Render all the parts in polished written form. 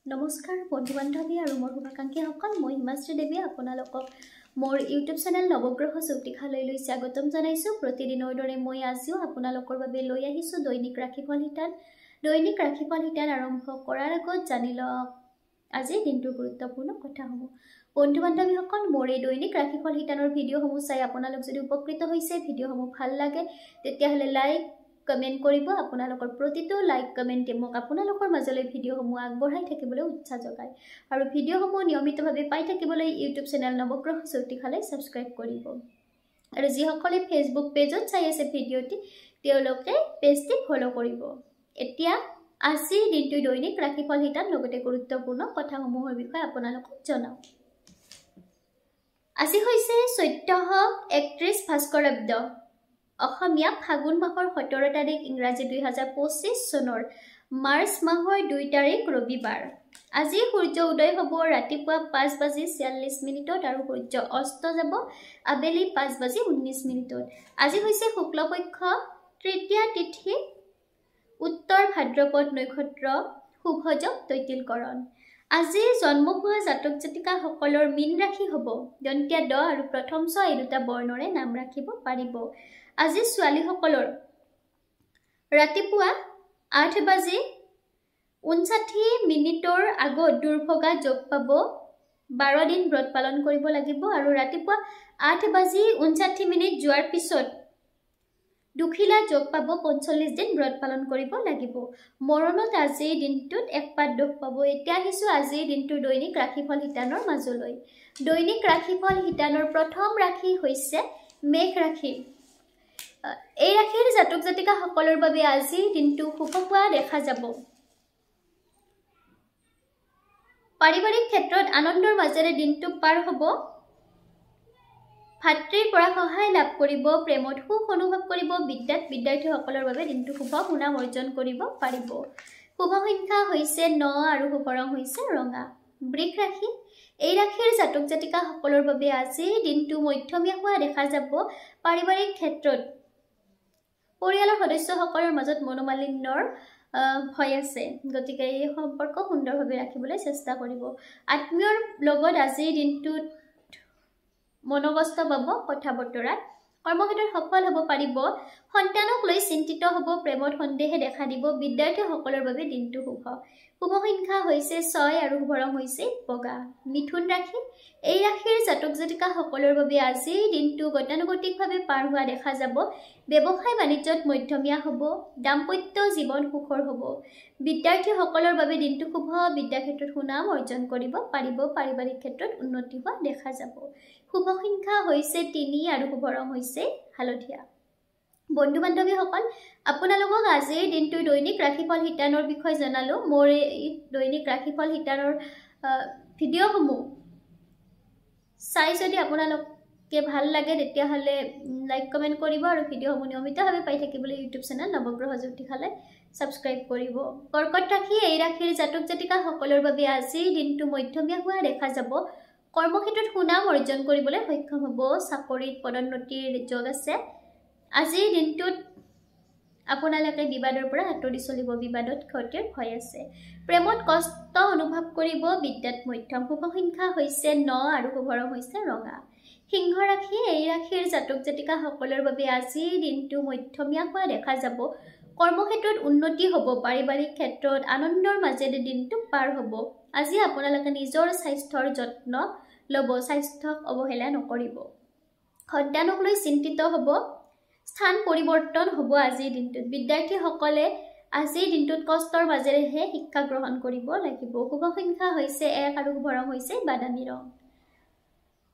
নমস্কাৰ বন্ধু বান্ধৱী আৰু মোৰ শুভাকাংক্ষীসকল মই হিমাশ্ৰী দেৱী আপোনালোকক মোৰ ইউটিউব চেনেল নৱগ্ৰহ জ্যোতিষালয়লৈ স্বাগতম জনাইছোঁ। প্ৰতিদিনৰ দৰে মই আজিও আপোনালোকৰ বাবে লৈ আহিছোঁ দৈনিক ৰাশিফল শিতান। দৈনিক ৰাশিফল শিতান আৰম্ভ কৰাৰ আগত জানি লওক আজিৰ দিনটোৰ গুৰুত্বপূৰ্ণ কথাসমূহ। বন্ধু বান্ধৱীসকল মোৰ এই দৈনিক ৰাশিফল শিতানৰ ভিডিঅ'সমূহ চাই আপোনালোক যদি উপকৃত হৈছে, ভিডিঅ'সমূহ ভাল লাগে তেতিয়াহ'লে লাইক কমেন্ট কৰিব। আপোনালোকৰ প্ৰতিটো লাইক কমেন্টে মোক আপোনালোকৰ মাজলৈ ভিডিঅ'সমূহ আগবঢ়াই থাকিবলৈ উৎসাহ যোগায় আৰু ভিডিঅ'সমূহ নিয়মিতভাৱে পাই থাকিবলৈ ইউটিউব চেনেল নৱগ্ৰহ জ্যোতিষালয় সাবস্ক্ৰাইব কৰিব। আৰু যিসকলে ফেচবুক পেজত চাই আছে ভিডিঅ'টি তেওঁলোকে পেজটি ফলো কৰিব। এতিয়া আজিৰ দিনটোৰ দৈনিক ৰাশিফল শিতান লগতে গুৰুত্বপূৰ্ণ কথাসমূহৰ বিষয়ে আপোনালোকক জনাওঁ। আজি হৈছে চৈত্যহ 31 ভাস্কৰাব্দ অসমীয়া ফাগুন মাহৰ 17 তাৰিখ, ইংৰাজী 2025 চনৰ মাৰ্চ মাহৰ 2 তাৰিখ ৰবিবাৰ। আজি সূৰ্য উদয় হ'ব ৰাতিপুৱা 5:46 আৰু সূৰ্য অস্ত যাব আবেলি 5:19। আজি হৈছে শুক্লপক্ষ তৃতীয়া তিথি, উত্তৰ ভাদ্ৰপদ নক্ষত্ৰ, শুভযোগ তৈতিলকৰণ। আজি জন্ম হোৱা জাতক জাতিকাসকলৰ মীন ৰাশি হ'ব। দন্ত্য ড আৰু প্ৰথম ছ এই দুটা বৰ্ণৰে নাম ৰাখিব পাৰিব। আজি ছোৱালীসকলৰ ৰাতিপুৱা 8:59 আগত দুৰ্ভগা যোগ পাব। 12 দিন ব্ৰত পালন কৰিব লাগিব আৰু ৰাতিপুৱা 8:59 যোৱাৰ পিছত দুখিলা যোগ পাব। 45 দিন ব্ৰত পালন কৰিব লাগিব। মৰণত আজিৰ দিনটোত একপাত দুখ পাব। এতিয়া আহিছোঁ আজিৰ দিনটোৰ দৈনিক ৰাশিফল শিতানৰ মাজলৈ। দৈনিক ৰাশিফল শিতানৰ প্ৰথম ৰাশি হৈছে মেঘ ৰাশি। এই ৰাশিৰ জাতক জাতিকাসকলৰ বাবে আজিৰ দিনটো শুভ হোৱা দেখা যাব। পাৰিবাৰিক ক্ষেত্ৰত আনন্দৰ মাজেৰে দিনটো পাৰ হ'ব। ভাতৃৰ পৰা সহায় লাভ কৰিব। প্ৰেমত সুখ অনুভৱ কৰিব। বিদ্যাত বিদ্যাৰ্থীসকলৰ বাবে দিনটো শুভ সুনাম অৰ্জন কৰিব পাৰিব। শুভ সংখ্যা হৈছে 9 আৰু শুভ ৰং হৈছে ৰঙা। বৃষ ৰাশি। এই ৰাশিৰ জাতক জাতিকাসকলৰ বাবে আজিৰ দিনটো মধ্যমীয়া হোৱা দেখা যাব। পাৰিবাৰিক ক্ষেত্ৰত পৰিয়ালৰ সদস্যসকলৰ মাজত মনোমালিন্যৰ ভয় আছে, গতিকে এই সম্পৰ্ক সুন্দৰভাৱে ৰাখিবলৈ চেষ্টা কৰিব। আত্মীয়ৰ লগত আজিৰ দিনটোত মনোকষ্ট পাব কথা বতৰাত। কৰ্মক্ষেত্ৰত সফল হ'ব পাৰিব। সন্তানক লৈ চিন্তিত হ'ব। প্ৰেমত সন্দেহে দেখা দিব। বিদ্যাৰ্থীসকলৰ বাবে দিনটো শুভ। শুভ সংখ্যা হৈছে 6 আৰু শুভ ৰং হৈছে বগা। মিথুন ৰাশি। এই ৰাশিৰ জাতক জাতিকাসকলৰ বাবে আজিৰ দিনটো গতানুগতিকভাৱে পাৰ হোৱা দেখা যাব। ব্যৱসায় বাণিজ্যত মধ্যমীয়া হ'ব। দাম্পত্য জীৱন সুখৰ হ'ব। বিদ্যাৰ্থীসকলৰ বাবে দিনটো শুভ। বিদ্যাক্ষেত্ৰত সুনাম অৰ্জন কৰিব পাৰিব। পাৰিবাৰিক ক্ষেত্ৰত উন্নতি হোৱা দেখা যাব। শুভ সংখ্যা হৈছে 3 আৰু শুভ ৰং হৈছে হালধীয়া। বন্ধু বান্ধৱীসকল, আপোনালোকক আজিৰ দিনটোৰ দৈনিক ৰাশিফল শিতানৰ বিষয়ে জনালোঁ। মোৰ এই দৈনিক ৰাশিফল শিতানৰ ভিডিঅ'সমূহ চাই যদি আপোনালোকে ভাল লাগে তেতিয়াহ'লে লাইক কমেণ্ট কৰিব আৰু ভিডিঅ'সমূহ নিয়মিতভাৱে পাই থাকিবলৈ ইউটিউব চেনেল নৱগ্ৰহ জ্যোতিষালয় সাবস্ক্ৰাইব কৰিব। কৰ্কট ৰাশি। এই ৰাশিৰ জাতক জাতিকাসকলৰ বাবে আজিৰ দিনটো মধ্যমীয়া হোৱা দেখা যাব। কৰ্মক্ষেত্ৰত সুনাম অৰ্জন কৰিবলৈ সক্ষম হ'ব। চাকৰিত পদোন্নতিৰ যোগ আছে। আজিৰ দিনটোত আপোনালোকে বিবাদৰ পৰা আঁতৰি চলিব। বিবাদত ক্ষতিৰ ভয় আছে। প্ৰেমত কষ্ট অনুভৱ কৰিব। বিদ্যাত মধ্যম। শুভ সংখ্যা হৈছে 9 আৰু শুভ ৰং হৈছে ৰঙা। সিংহ ৰাশি। এই ৰাশিৰ জাতক জাতিকাসকলৰ বাবে আজিৰ দিনটো মধ্যমীয়া হোৱা দেখা যাব। কৰ্মক্ষেত্ৰত উন্নতি হ'ব। পাৰিবাৰিক ক্ষেত্ৰত আনন্দৰ মাজেৰে দিনটো পাৰ হ'ব। আজি আপোনালোকে নিজৰ স্বাস্থ্যৰ যত্ন ল'ব। স্বাস্থ্যক অৱহেলা নকৰিব। সন্তানক লৈ চিন্তিত হ'ব। স্থান পৰিৱৰ্তন হ'ব আজিৰ দিনটোত। বিদ্যাৰ্থীসকলে আজিৰ দিনটোত কষ্টৰ মাজেৰেহে শিক্ষা গ্ৰহণ কৰিব লাগিব। শুভ সংখ্যা হৈছে 1 আৰু শুভ ৰং হৈছে বাদামী ৰং।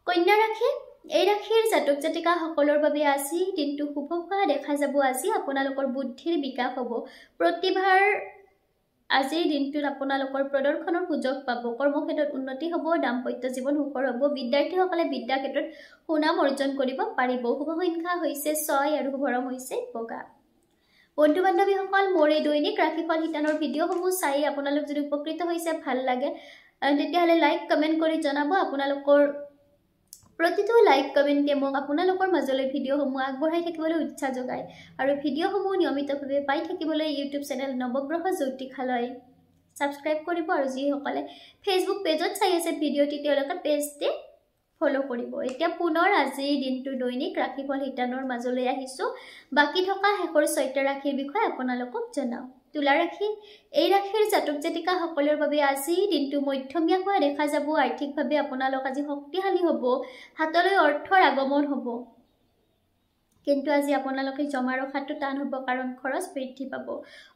কন্যা ৰাশি। এই ৰাশিৰ জাতক জাতিকাসকলৰ বাবে আজিৰ দিনটো শুভ হোৱা দেখা যাব। আজি আপোনালোকৰ বুদ্ধিৰ বিকাশ হ'ব। প্ৰতিভাৰ আজিৰ দিনটোত আপোনালোকৰ প্ৰদৰ্শনৰ সুযোগ পাব। কৰ্মক্ষেত্ৰত উন্নতি হ'ব। দাম্পত্য জীৱন সুখৰ হ'ব। বিদ্যাৰ্থীসকলে বিদ্যা ক্ষেত্ৰত সুনাম অৰ্জন কৰিব পাৰিব। শুভ সংখ্যা হৈছে 6 আৰু শুভ ৰং হৈছে বগা। বন্ধু বান্ধৱীসকল, মোৰ এই দৈনিক ৰাশিফল শিতানৰ ভিডিঅ'সমূহ চাই আপোনালোক যদি উপকৃত হৈছে, ভাল লাগে তেতিয়াহ'লে লাইক কমেণ্ট কৰি জনাব। আপোনালোকৰ প্ৰতিটো লাইক কমেণ্টে মোক আপোনালোকৰ মাজলৈ ভিডিঅ'সমূহ আগবঢ়াই থাকিবলৈ উৎসাহ যোগায় আৰু ভিডিঅ'সমূহ নিয়মিতভাৱে পাই থাকিবলৈ ইউটিউব চেনেল নৱগ্ৰহ জ্যোতিষালয় সাবস্ক্ৰাইব কৰিব আৰু যিসকলে ফেসবুক পেজত চাই আছে ভিডিঅ'টি তেওঁলোকে পেজটি ফলো কৰিব এতিয়া পুনৰ আজি দিনটো দৈনিক ৰাশিফল হিতানৰ মাজলৈ আহিছো বাকি থকা হেকৰ 6টা ৰাশিৰ বিষয়ে আপোনালোকক জনাও তুলা ৰাশি এই ৰাশিৰ জাতক জাতিকা সকলৰ বাবে আজি দিনটো মধ্যমীয়া হোৱা দেখা যাব আৰ্থিকভাৱে আপোনালোক আজি শক্তিশালী হ'ব হাতলৈ অৰ্থৰ আগমন হ'ব কিন্তু আজি আপোনালোকে জমা ৰখাটো টান হ'ব কাৰণ খৰচ বৃদ্ধি পাব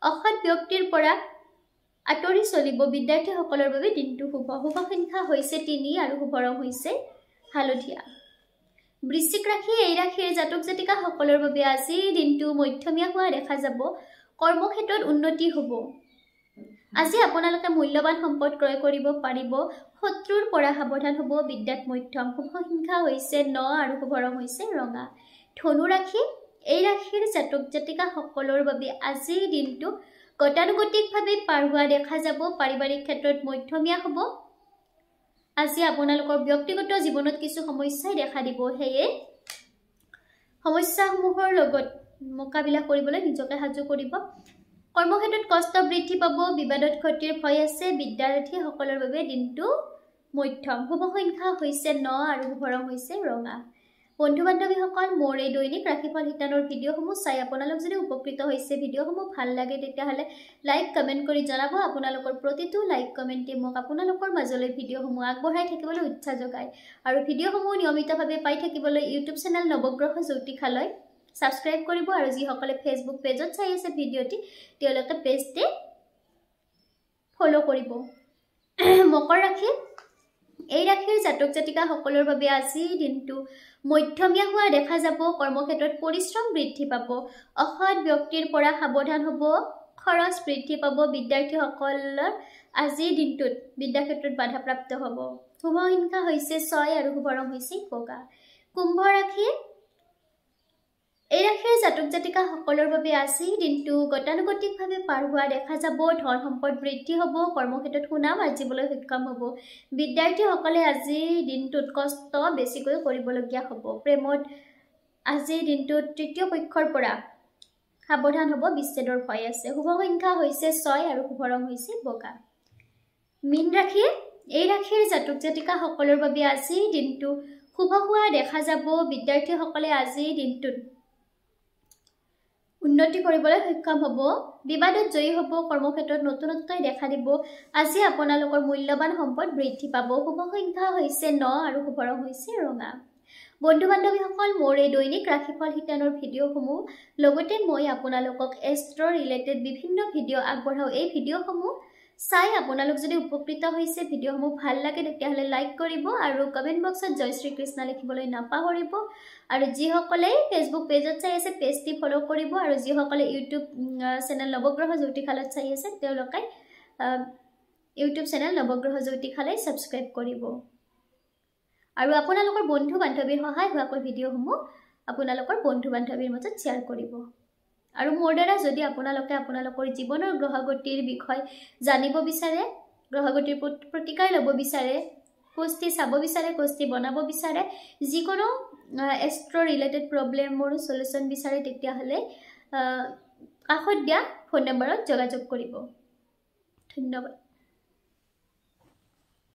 অসৎ ব্যক্তিৰ পৰা আতৰি চলিব বিদ্যাৰ্থীসকলৰ বাবে দিনটো শুভ সংখ্যা হৈছে 3 আৰু শুভ ৰং হৈছে হালধীয়া বৃশ্চিক ৰাশি এই ৰাশিৰ জাতক জাতিকা সকলৰ বাবে আজি দিনটো মধ্যমীয়া হোৱা দেখা যাব কৰ্মক্ষেত্ৰত উন্নতি হ'ব আজি আপোনালোকে মূল্যৱান সম্পদ ক্ৰয় কৰিব পাৰিব শত্ৰুৰ পৰা সাৱধান হ'ব বিদ্যাত মধ্যম শুভ সংখ্যা হৈছে 9 আৰু শুভ ৰং হৈছে ৰঙা ধনু ৰাশি এই ৰাশিৰ জাতক জাতিকা সকলৰ বাবে আজি দিনটো গতানুগতিকভাৱে পাৰ হোৱা দেখা যাব পাৰিবাৰিক ক্ষেত্ৰত মধ্যমীয়া হ'ব আজি আপোনালোকৰ ব্যক্তিগত জীৱনত কিছু সমস্যাই দেখা দিব হেয়ে সমস্যাসমূহৰ লগত মোকাবিলা কৰিবলৈ নিজকে সাজু কৰিব কৰ্মক্ষেত্ৰত কষ্ট বৃদ্ধি পাব বিবাদত ক্ষতিৰ ভয় আছে বিদ্যাৰ্থীসকলৰ বাবে দিনটো মধ্যম শুভ সংখ্যা হৈছে 9 আৰু শুভ ৰং হৈছে ৰঙা বন্ধু বান্ধৱীসকল মোৰ এই দৈনিক ৰাশিফল হিতানৰ ভিডিঅ'সমূহ চাই আপোনালোক যদি উপকৃত হৈছে ভিডিঅ'সমূহ ভাল লাগে তেতিয়াহলে লাইক কমেন্ট কৰি জনাব আপোনালোকৰ প্ৰতিটো লাইক কমেন্টে মোক আপোনালোকৰ মাজলৈ ভিডিঅ'সমূহ আগবঢ়াই থাকিবলৈ উৎসাহ যোগায় আৰু ভিডিঅ'সমূহ নিয়মিতভাৱে পাই থাকিবলৈ ইউটিউব চেনেল নৱগ্ৰহ জ্যোতিষালয় সাবস্ক্ৰাইব কৰিব আৰু যিসকলে ফেসবুক পেজত চাই আছে ভিডিঅ'টি তেওঁলোকে পেজটি ফলো কৰিব মকৰ ৰাশি এই ৰাশিৰ জাতক জাতিকা সকলৰ বাবে আজি দিনটো মধ্যমীয়া হোৱা দেখা যাব কৰ্মক্ষেত্ৰত পৰিশ্ৰম বৃদ্ধি পাব অসৎ ব্যক্তিৰ পৰা সাৱধান হ'ব খৰচ বৃদ্ধি পাব বিদ্যাৰ্থীসকলৰ আজি দিনটোত বিদ্যাক্ষেত্ৰত বাধাপ্ৰাপ্ত হ'ব শুভ সংখ্যা হৈছে 6 আৰু শুভ ৰং হৈছে বগা কুম্ভ ৰাশি এই ৰাশিৰ জাতক জাতিকা সকলৰ বাবে আজি দিনটো গতানুগতিকভাৱে পাৰ হোৱা দেখা যাব ধন সম্পদ বৃদ্ধি হ'ব কৰ্মক্ষেত্ৰত সুনাম আৰ্জিবলৈ সক্ষম হ'ব বিদ্যাৰ্থীসকলে আজি দিনটোত কষ্ট বেছিকৈ কৰিবলগীয়া হ'ব প্ৰেমত আজি দিনটোত তৃতীয় পক্ষৰ পৰা সাৱধান হ'ব বিচ্ছেদৰ ভয় আছে শুভ সংখ্যা হৈছে 6 আৰু শুভ ৰং হৈছে বগা মীন ৰাশি এই ৰাশিৰ জাতক জাতিকা সকলৰ বাবে আজি দিনটো শুভ হোৱা দেখা যাব বিদ্যাৰ্থীসকলে আজি দিনটোত উন্নতি কৰিবলৈ সক্ষম হ'ব বিবাদত জয়ী হ'ব কৰ্মক্ষেত্ৰত নতুনত্বই দেখা দিব আজি আপোনালোকৰ মূল্যৱান সম্পদ বৃদ্ধি পাব শুভ সংখ্যা হৈছে 9 আৰু শুভ ৰং হৈছে ৰঙা বন্ধু বান্ধৱীসকল মোৰ এই দৈনিক ৰাশিফল হিতানৰ ভিডিঅ'সমূহ লগতে মই আপোনালোকক এষ্ট্ৰ ৰিলেটেড বিভিন্ন ভিডিঅ' আগবঢ়াও এই ভিডিঅ'সমূহ চাই আপোনালোক যদি উপকৃত হৈছে ভিডিঅ'সমূহ ভাল লাগে তেতিয়াহলে লাইক কৰিব আৰু কমেন্ট বক্সত জয় শ্ৰী কৃষ্ণ লিখিবলৈ নাপাহৰিব আৰু যিসকলে ফেসবুক পেজত চাই আছে পেজটি ফলো কৰিব আৰু যিসকলে ইউটিউব চেনেল নৱগ্ৰহ জ্যোতিষালয়ত চাই আছে তেওঁলোকে ইউটিউব চেনেল নৱগ্ৰহ জ্যোতিষালয় সাবস্ক্ৰাইব কৰিব আৰু আপোনালোকৰ বন্ধু বান্ধৱীৰ সহায় হোৱাকৈ ভিডিঅ'সমূহ আপোনালোকৰ বন্ধু বান্ধৱীৰ মাজত শ্বেয়াৰ কৰিব আৰু মোৰ দ্বাৰা যদি আপোনালোকে আপোনালোকৰ জীৱনৰ গ্ৰহগতিৰ বিষয় জানিব বিচাৰে গ্ৰহগতিৰ প্ৰতিকাৰ ল'ব বিচাৰে কোষ্টি চাব বিচাৰে কোষ্টি বনাব বিচাৰে যিকোনো এষ্ট্ৰ ৰিলেটেড প্ৰব্লেমৰ সলিউশন বিচাৰে তেতিয়াহলে কাষত দিয়া ফোন নম্বৰত যোগাযোগ কৰিব ধন্যবাদ